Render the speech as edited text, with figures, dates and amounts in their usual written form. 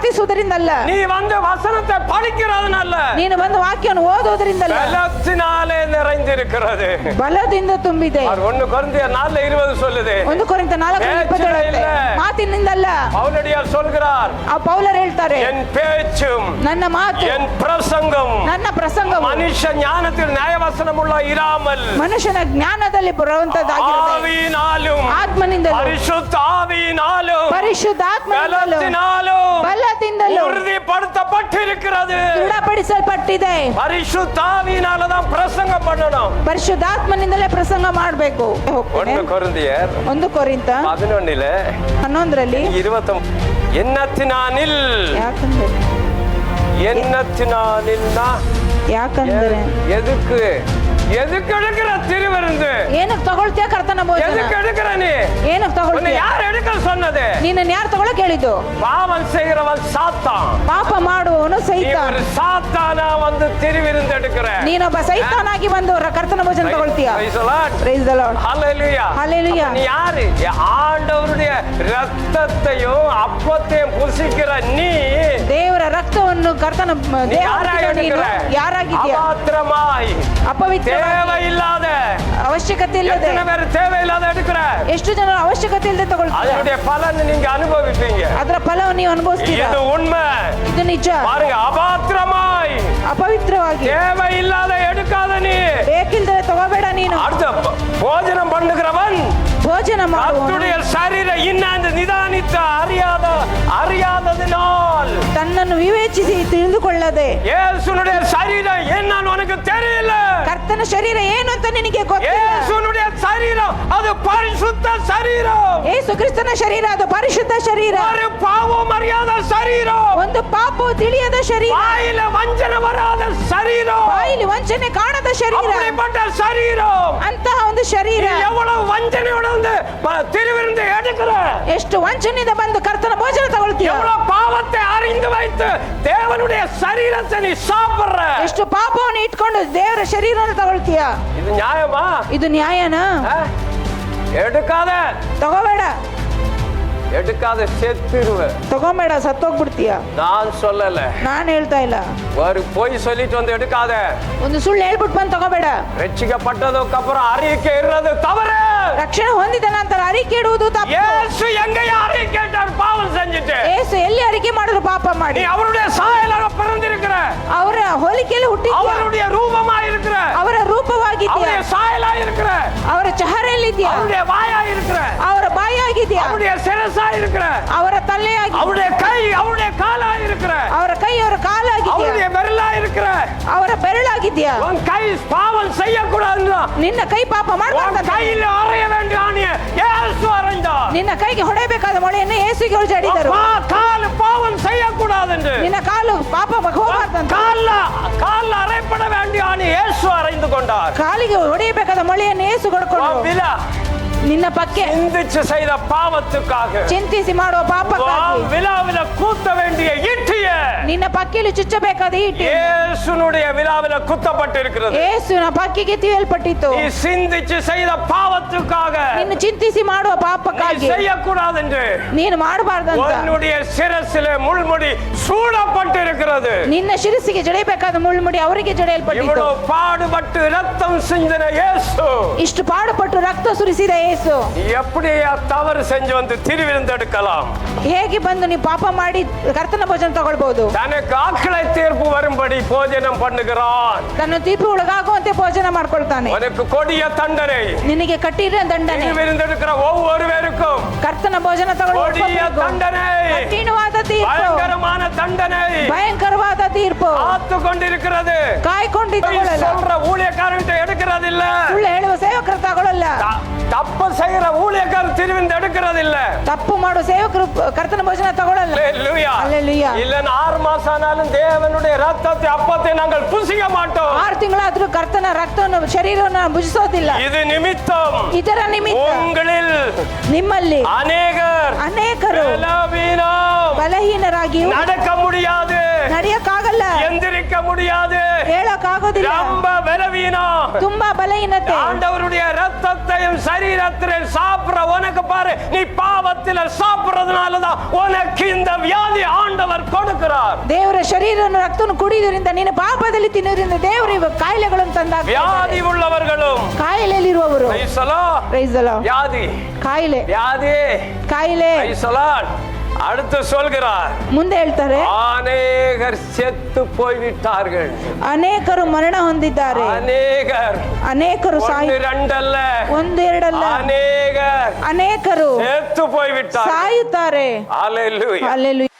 ಪ್ರಾರ್ಥಿಸುವುದರಿಂದಲ್ಲ, நீ வந்து வசனத்தை படிக்கிறதுனால, ನೀನು ಬಂದು ವಾಕ್ಯವನ್ನು ಓದುವುದರಿಂದಲ್ಲ, பலத்தினாலே நிறைந்திருக்கிறது. ಬಲದಿಂದ ತುಂಬಿದೆ. 1 கொரிந்தியர் 4:20 சொல்லுது. 1 ಕೊರಿಂಥ 4:27 ಮಾತಿನಿಂದಲ್ಲ. பவுலடியார் சொல்கிறார், ಪೌಲರು ಹೇಳ್ತಾರೆ, என் பேச்சும் ನನ್ನ ಮಾತು, என் பிரசங்கம் ನನ್ನ ಪ್ರಸಂಗವು மனுஷ ஞானத்தில் நியாயவசனமுள்ள இராமல் ಮನುಷ್ಯನ ಜ್ಞಾನದಲ್ಲಿ ಬರುವಂತದ್ದಾಗಿರುತ್ತದೆ, ஆவியினாலும் ಆತ್ಮನಿಂದಲೂ பரிசுத்த ஆவியினாலும் ಪರಿಶುದ್ಧಾತ್ಮನಿಂದಲೂ பலத்தினாலும் ಬಲದಿಂದಲೂ உறுதிப்படுத்தப்பட்டிருக்கிறது. ದೃಢಪಡಿಸಲ್ಪಟ್ಟಿದೆ. பரிசுத்த ஆவியினால தான் பிரசங்கம் பண்ணணும். ಪರಿಶುದ್ಧಾತ್ಮನಿಂದಲೇ ಪ್ರಸಂಗ ಮಾಡಬೇಕು. 1 கொரிந்தியர் 1 ಕೊರಿಂಥ 11 29 என்னத்தினானில் ಯಾಕಂದ್ರೆ எதுக்கு எடுக்கிற திருவிருந்து? ಏನಕ್ಕೆ ತಗೊಳ್ತೀಯ ಕರ್ತನ ಭೋಜನ? எதுக்கு எடுக்கிற நீ? ಏನಕ್ಕೆ ತಗೊಳ್ತೀಯ? யார் எடுக்க சொன்னது? ನಿನ್ನನ್ನು ಯಾರು ತಗೊಳ್ಳಕ್ಕೆ ಹೇಳಿದ್ದು? பாவம் செய்கிறவன் சாத்தான். ಪಾಪ ಮಾಡುವವನು ಸೈತಾನ. நீ சாத்தானா வந்து திருவிருந்து எடுக்கிற. ನೀನೊಬ್ಬ ಸೈತಾನಾಗಿ ಬಂದು ಕರ್ತನ ಭೋಜನ ತಗೊಳ್ತೀಯ. Praise the Lord. Hallelujah. Hallelujah. நீ யாரு? ஆண்டவருடைய இரத்தத்தையும் அப்பத்தையும் புசிக்கிற நீ ದೇವರ ರಕ್ತವನ್ನು ಕರ್ತನ ಯಾರಾಗಿದ್ದೀಯ? ಅಪಾತ್ರಮಾಯಿ, ಅಪವಿತ್ರ, தேவையில்லாத, ಅವಶ್ಯಕತೆ ಇಲ್ಲದೆ, தேவையில்லாத எடுக்கிற. ಎಷ್ಟು ಜನ ಅವಶ್ಯಕತೆ ಇಲ್ಲದೆ ತಗೊಳ್ತಾರೆ. ಅದರ ಫಲವನ್ನು நீங்க ಅನುಭವಿப்பீங்க. ಅದರ ಫಲವನ್ನು ನೀವು ಅನುಭವಿಸ್ತೀರಾ. ಇದು ಉண்மை, ಇದು ನಿಜ. பாருங்க, ಅಪಾತ್ರಮಾಯಿ, ಅಪವಿತ್ರವಾಗಿ, தேவையில்லாத எடுக்காத நீ. ಬೇಕಿಲ್ಲದೆ ತಗೋಬೇಡ ನೀನು. அடுத்த ಭೋಜனம் பண்ணுகிறவன் ಭೋಜನ ಮಾಡುವವನು ಶರೀರ ಇನ್ನಾಂದು ನಿಧಾನಿತ அறியாததினால் ತನ್ನನ್ನು ವಿವೇಚಿಸಿ ತಿಳಿದುಕೊಳ್ಳದೆ, ಯೇಸುನುடைய சரீரம் என்னன்னு உனக்கு தெரியல. ಕರ್ತನ ಶರೀರ ಏನು ಅಂತ ನಿನಗೆ ಗೊತ್ತಿಲ್ಲ. ಯೇಸುನುடைய சரீரம் அது பரிசுத்த சரீரம். ಯೇಸು ಕ್ರಿಸ್ತನ ಶರೀರ ಅದು ಪರಿಶುದ್ಧ ಶರೀರ. ஒரு பாவம் அறியாத சரீரம், ಒಂದು ಪಾಪವು ತಿಳಿಯದ ಶರೀರ, ಬಾಯಿல ವಂಚನೆ ಬರಾದ சரீரம், ಬಾಯಿಲಿ ವಂಚನೆ ಕಾಣದ ಶರೀರ. அப்படிப்பட்ட சரீரம், ಅಂತಹ ಒಂದು ಶರೀರ எவ்வளவு வஞ்சனையோட வந்து திருவிருந்து எடுக்கிற, ಎಷ್ಟು ವಂಚನೆಯಿಂದ ಬಂದು ಕರ್ತನ ಭೋಜನ ತಗೊಳ್ತೀಯ, எவ்வளவு பாவத்தை அறிந்து வைத்து தேவனுடைய சரீரத்தை நீ சாப்பிடுற, ಎಷ್ಟು ಪಾಪವನ್ನು ಇಟ್ಕೊಂಡು ದೇವರ ಶರೀರವನ್ನು ತಗೊಳ್ತೀಯ. இது நியாயமா? ಇದು ನ್ಯಾಯನಾ? எடுக்காத, ತಗೋಬೇಡ, செத்துருவ. ತಗೋಬೇಡ, ಸತ್ತೋಗ್ಬಿಡ್ತೀಯ. நான் சொல்லல, ನಾನು ಹೇಳ್ತಾ ಇಲ್ಲ. ஒரு போய் சொல்லிட்டு வந்து எடுக்காத. ಒಂದು ಸುಳ್ಳು ಹೇಳ್ಬಿಟ್ಟು ಬಂದು ತಗೋಬೇಡ. ரட்சிக்கப்பட்டதுக்கு அப்புறம் அறிக்கை இடுறது தவறு. ರಕ್ಷಣೆ ಹೊಂದಿದ ನಂತರ ಅರಿಕೆ ಇಡುವುದು ತಪ್ಪು. ಯೇಸು எங்கேயே அறிக்கைட்டார் பாவம் செஞ்சுட்டு. ಯೇಸು ಎಲ್ಲಿ ಅರಿಕೆ ಮಾಡಿದ್ರು ಪಾಪ ಮಾಡಿ. நீ அவருடைய சாயலாக பிறந்திருக்கிற, ಅವರ ಹೋಲಿಕೆಯಲ್ಲಿ ಹುಟ್ಟಿದ್ಯಾ, அவருடைய ரூபமா இருக்கிற, ಅವರ ರೂಪವಾಗಿದ್ಯಾ, அவருடைய சாயலா இருக்கிற, ಅವರ ಚಹರೆಯಲ್ಲಿದ್ಯಾ, அவருடைய வாயா இருக்கிற, ಅವರ ಬಾಯಾಗಿದ್ಯಾ, அவருடைய சிரசா இருக்கிற, ಅವರ ತಲೆಯಾಗಿ, அவருடைய கை அவருடைய காலா இருக்கிற, ಅವರ ಕೈ ಅವರ ಕಾಲಾಗಿದ್ಯಾ, அவருடைய விரலா இருக்கிற. ಅವರ ಬೆರಳಾಗಿದ್ಯಾ. உன் கை பாவம் செய்யக்கூடாதுன்னா ನಿನ್ನ ಕೈ ಪಾಪ உன் ಮಾಡಬಾರ್ದು. கையில அறைய வேண்டிய ஆணியை இயேசு அறைந்தார். ನಿನ್ನ ಕೈಗೆ ಹೊಡೆಯಬೇಕಾದ ಮೊಳೆಯನ್ನು ಯೇಸುಗೆ ಜಡಿದರು. கால் பாவம் செய்யக்கூடாது என்று, ನಿನ್ನ ಕಾಲು ಪಾಪ ಹೋಗಬಾರ್ದಂತ, கால் அறைப்பட வேண்டிய ஆணி இயேசு அறைந்து கொண்டார். ಕಾಲಿಗೆ ಹೊಡೆಯಬೇಕಾದ ಮೊಳೆಯನ್ನು ಯೇಸು ಕೊಡ್ಕೊಂಡು ನಿನ್ನ ಪಕ್ಕೆ சிந்திச்சு செய்த பாவத்துக்காக, ಚಿಂತಿಸಿ ಮಾಡುವ ಪಾಪಕ್ಕಾಗಿ விழாவில கூத்த வேண்டிய ஈட்டிய ನಿನ್ನ ಪಕ್ಕೆಯಲ್ಲಿ ಚುಚ್ಚಬೇಕಾದ ಈಟಿ இயேசுனுடைய விழாவில குத்தப்பட்டிருக்கிறது. ಯೇಸುವಿನ ಪಕ್ಕೆಗೆ ತಿಯಲ್ಪಟ್ಟಿತು. நீ சிந்திச்சு செய்த பாவத்துக்காக, ನಿನ್ನ ಚಿಂತಿಸಿ ಮಾಡುವ ಪಾಪಕ್ಕಾಗಿ செய்யக்கூடாது என்று ನೀನು ಮಾಡಬಾರ್ದಂತ உன்னுடைய சிரசிலே முள்முடி சூடப்பட்டிருக்கிறது. ನಿನ್ನ ಶಿರಸಿಗೆ ಜಡೆಯಬೇಕಾದ ಮುಳ್ಳುಮುಡಿ ಅವರಿಗೆ ಜಡೆಯಲ್ಪಟ್ಟಿತು. இவ்வளவு பாடுபட்டு ரத்தம் சிந்தின இயேசு, ಇಷ್ಟು ಪಾಡುಪಟ್ಟು ರಕ್ತ ಸುರಿಸಿದ ಯೇಸು எப்படி தவறு செஞ்சு வந்து திருவிருந்து எடுக்கலாம்? ಹೇಗೆ ಬಂದು ನೀ ಪಾಪ ಮಾಡಿ ಕರ್ತನ ಭೋಜನ ತಗೊಳ್ಬಹುದು? தனக்கு ஆக்கிளை தீர்ப்பு வரும்படி போஜனம் பண்ணுகிறான். ತನ್ನ ತೀರ್ಪು ಒಳಗಾಗುವಂತೆ ಭೋಜನ ಮಾಡ್ಕೊಳ್ತಾನೆ. உனக்கு கொடிய தண்டனை, ನಿನಗೆ ಕಟ್ಟಿರ ದಂಡನೆ, திருவிருந்து எடுக்கிற ஒவ்வொருவருக்கும் ಕರ್ತನ ಭೋಜನ கொடிய தண்டனை, ಕಠಿಣವಾದ ತೀರ್ಪು, பயங்கரமான தண்டனை ಭಯಂಕರವಾದ ತೀರ್ಪು காத்து கொண்டிருக்கிறது. ಕಾಯ್ಕೊಂಡಿದ್ದಲ್ಲ. சொல்ற ஊழியக்காரன்ட்ட எடுக்கிறது இல்ல, ಸುಳ್ಳು ಹೇಳುವ ಸೇವಕರು ತಗೊಳ್ಳಲ್ಲ. தப்பு செய்யற ஊழியக்காரர் திருவிருந்து எடுக்கிறது இல்ல, ತಪ್ಪು ಮಾಡುವ ಸೇವಕರು ಕರ್ತನ ಭೋಜನ ತಗೊಳ್ಳಲ್ಲ. அல்லேலூயா. இல்லன்னா 6 மாசம் ஆனாலும் தேவனுடைய ரத்தத்தை அப்பத்தை நாங்கள் புசிக்க மாட்டோம். 6 ತಿಂಗಳಾದ್ರೂ ಕರ್ತನ ರಕ್ತವನ್ನು ಶರೀರವನ್ನು ಭುಜಿಸೋದಿಲ್ಲ. இது நிமித்தம் ಇದರ ನಿಮಿತ್ತ உங்களில் ನಿಮ್ಮಲ್ಲಿ அநேகರು ಬಲಹೀನರಾಗಿ நடக்க முடியாது, ನಡೆಯಕ್ಕಾಗಲ್ಲ, எந்திரிக்க முடியாது, ಹೇಳಕ್ಕಾಗೋದಿಲ್ಲ, ரொம்ப பலவீனம், ತುಂಬಾ ಬಲಹೀನತೆ. ஆண்டவருடைய ரத்தத்தையும் சரீரத்திலே சாப்பிடுற உனக்கு பாரு, நீ பாவத்தில சாப்பிடுறதுனாலதான் உனக்கு இந்த வியாதி ஆண்டவர் கொடுக்கிறார். ದೇವರ ಶರೀರವನ್ನು ರಕ್ತವನ್ನು ಕುಡಿಯುವುದರಿಂದ ನೀನು ಪಾಪದಲ್ಲಿ ತಿನ್ನುವುದರಿಂದ ದೇವರು ಇವ ಕಾಯಿಲೆಗಳನ್ನು ತಂದಾಗ வியாதி உள்ளவர்களும் ಕಾಯಿಲೆಯಲ್ಲಿರುವವರು Praise the Lord. Praise the Lord. வியாதி ಕಾಯಿಲೆ வியாதி ಕಾಯಿಲೆ Praise the Lord. அடுத்து சொல்கிறார், ಮುಂದೆ ಹೇಳ್ತಾರೆ அநேகர் செத்து போய்விட்டார்கள். ಅನೇಕರು ಮರಣ ಹೊಂದಿದ್ದಾರೆ, அநேகர் ಸಾಯಿ இரண்டல்ல ಒಂದೆರಡಲ್ಲ அநேகர் ಅನೇಕರು செத்து போய்விட்டார்கள். ಸಾಯುತ್ತಾರೆ. Hallelujah. Hallelujah.